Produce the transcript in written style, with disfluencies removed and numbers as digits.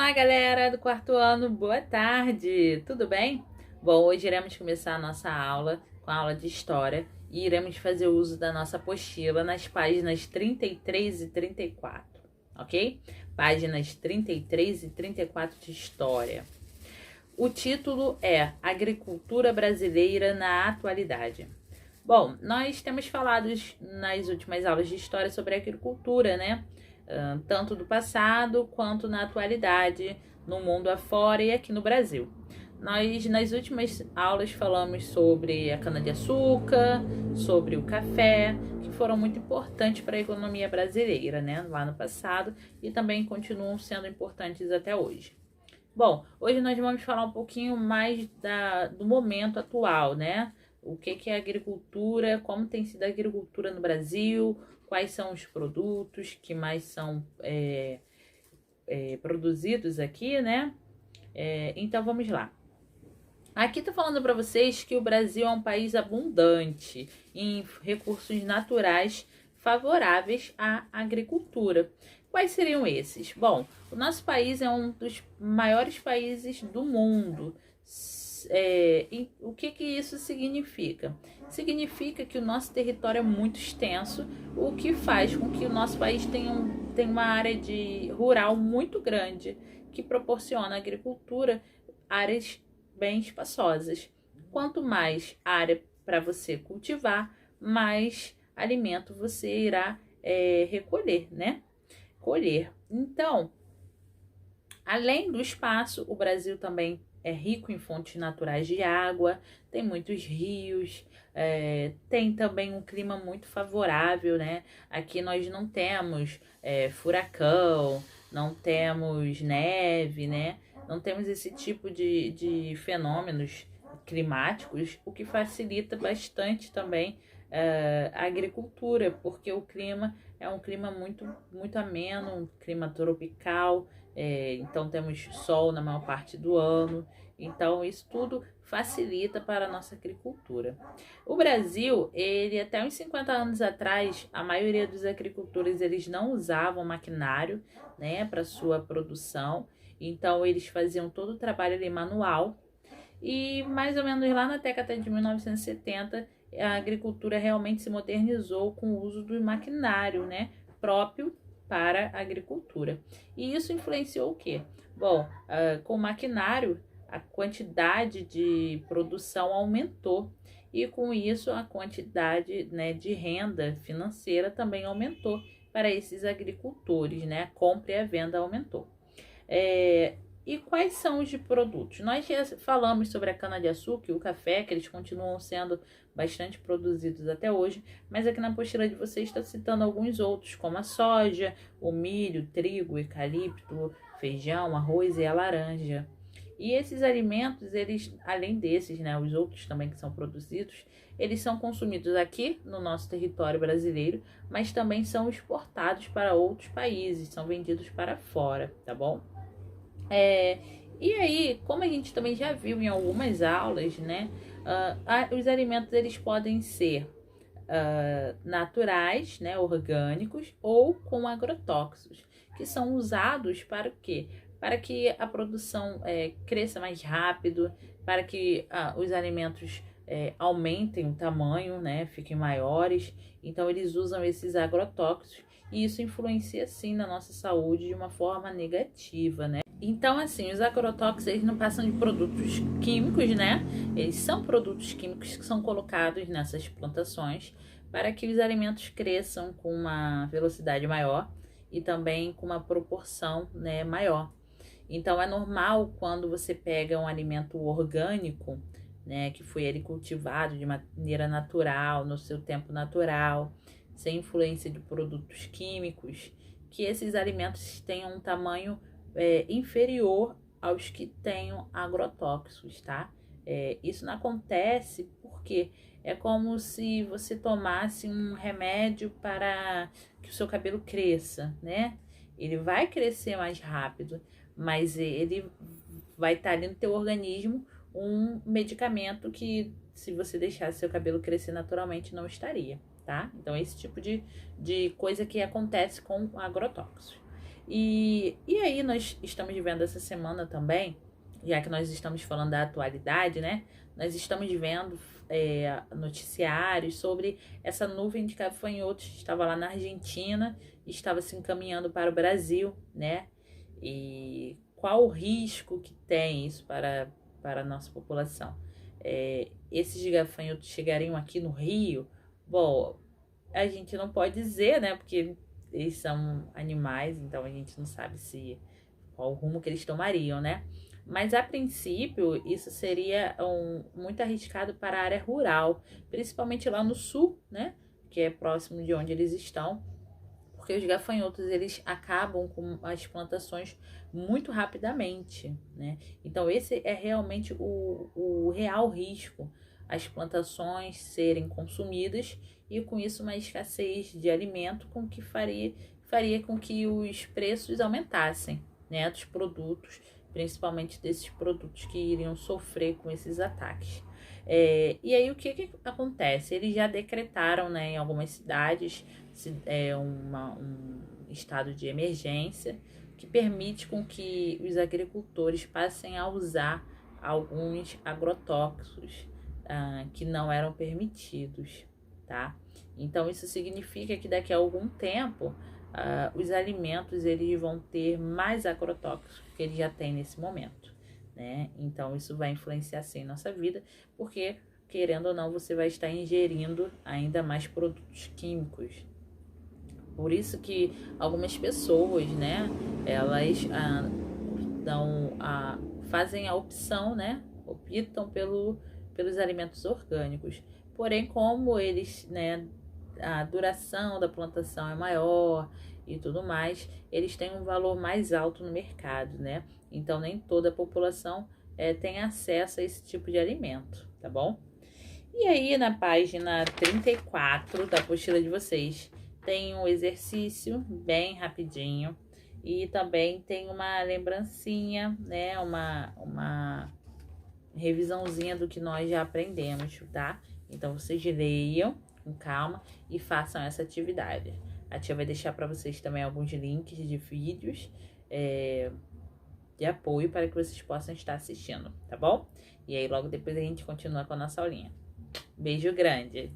Olá, galera do quarto ano, boa tarde, tudo bem? Bom, hoje iremos começar a nossa aula com a aula de História e iremos fazer uso da nossa apostila nas páginas 33 e 34, ok? Páginas 33 e 34 de História. O título é Agricultura Brasileira na Atualidade. Bom, nós temos falado nas últimas aulas de História sobre a agricultura, né? Tanto do passado quanto na atualidade, no mundo afora e aqui no Brasil. Nós, nas últimas aulas, falamos sobre a cana-de-açúcar, sobre o café, que foram muito importantes para a economia brasileira, né? Lá no passado e também continuam sendo importantes até hoje. Bom, hoje nós vamos falar um pouquinho mais do momento atual, né? O que é a agricultura, como tem sido a agricultura no Brasil, quais são os produtos que mais são produzidos aqui, né? Então vamos lá. Aqui tá falando para vocês que o Brasil é um país abundante em recursos naturais favoráveis à agricultura. Quais seriam esses? Bom, o nosso país é um dos maiores países do mundo. E o que isso significa? Significa que o nosso território é muito extenso, o que faz com que o nosso país tenha uma área rural muito grande, que proporciona à agricultura áreas bem espaçosas. Quanto mais área para você cultivar, mais alimento você irá recolher, né? Colher. Então, além do espaço, o Brasil também é rico em fontes naturais de água, tem muitos rios, tem também um clima muito favorável, né? Aqui nós não temos furacão, não temos neve, né? Não temos esse tipo de fenômenos climáticos, o que facilita bastante também a agricultura, porque o clima é um clima muito ameno, um clima tropical, então temos sol na maior parte do ano, então isso tudo facilita para a nossa agricultura. O Brasil, ele até uns 50 anos atrás, a maioria dos agricultores eles não usavam maquinário, né, para sua produção, então eles faziam todo o trabalho ali manual, e mais ou menos lá na década de 1970 a agricultura realmente se modernizou com o uso do maquinário, né, próprio para a agricultura. E isso influenciou o quê? Bom, com o maquinário a quantidade de produção aumentou e com isso a quantidade, né, de renda financeira também aumentou para esses agricultores, né? A compra e a venda aumentou. E quais são os de produtos? Nós já falamos sobre a cana-de-açúcar e o café, que eles continuam sendo bastante produzidos até hoje, mas aqui na apostila de vocês está citando alguns outros, como a soja, o milho, trigo, eucalipto, feijão, arroz e a laranja. E esses alimentos, eles, além desses, né, os outros também que são produzidos, eles são consumidos aqui no nosso território brasileiro, mas também são exportados para outros países, são vendidos para fora, tá bom? E aí, como a gente também já viu em algumas aulas, né, os alimentos eles podem ser naturais, né, orgânicos ou com agrotóxicos, que são usados para o quê? Para que a produção cresça mais rápido, para que os alimentos aumentem o tamanho, né, fiquem maiores. Então eles usam esses agrotóxicos e isso influencia sim na nossa saúde de uma forma negativa, né? Então, assim, os agrotóxicos eles não passam de produtos químicos, né? Eles são produtos químicos que são colocados nessas plantações para que os alimentos cresçam com uma velocidade maior e também com uma proporção, né, maior. Então, é normal quando você pega um alimento orgânico, né, que foi ele cultivado de maneira natural, no seu tempo natural, sem influência de produtos químicos, que esses alimentos tenham um tamanho inferior aos que tenham agrotóxicos, tá? Isso não acontece porque é como se você tomasse um remédio para que o seu cabelo cresça, né? Ele vai crescer mais rápido, mas ele vai estar ali no teu organismo um medicamento que, se você deixasse seu cabelo crescer naturalmente, não estaria, tá? Então, esse tipo de coisa que acontece com agrotóxicos. E aí nós estamos vendo essa semana também, já que nós estamos falando da atualidade, né? Nós estamos vendo noticiários sobre essa nuvem de gafanhotos que estava lá na Argentina e estava se encaminhando para o Brasil, né? E qual o risco que tem isso para a nossa população? Esses gafanhotos chegariam aqui no Rio? Bom, a gente não pode dizer, né? Porque eles são animais, então a gente não sabe qual o rumo que eles tomariam, né? Mas a princípio isso seria muito arriscado para a área rural, principalmente lá no sul, né? Que é próximo de onde eles estão, porque os gafanhotos eles acabam com as plantações muito rapidamente, né? Então esse é realmente o real risco, as plantações serem consumidas e com isso uma escassez de alimento com que faria com que os preços aumentassem, né, dos produtos, principalmente desses produtos que iriam sofrer com esses ataques. E aí o que acontece? Eles já decretaram, né, em algumas cidades um estado de emergência que permite com que os agricultores passem a usar alguns agrotóxicos que não eram permitidos, tá? Então isso significa que daqui a algum tempo os alimentos eles vão ter mais agrotóxicos que eles já têm nesse momento, né? Então isso vai influenciar sim nossa vida, porque querendo ou não você vai estar ingerindo ainda mais produtos químicos. Por isso que algumas pessoas, né, elas fazem a opção, né, optam pelos alimentos orgânicos. Porém, como eles, né, a duração da plantação é maior e tudo mais, eles têm um valor mais alto no mercado, né? Então, nem toda a população tem acesso a esse tipo de alimento, tá bom? E aí, na página 34 da apostila de vocês, tem um exercício bem rapidinho e também tem uma lembrancinha, né? Uma revisãozinha do que nós já aprendemos, tá? Então, vocês leiam com calma e façam essa atividade. A tia vai deixar para vocês também alguns links de vídeos de apoio para que vocês possam estar assistindo, tá bom? E aí, logo depois a gente continua com a nossa aulinha. Beijo grande!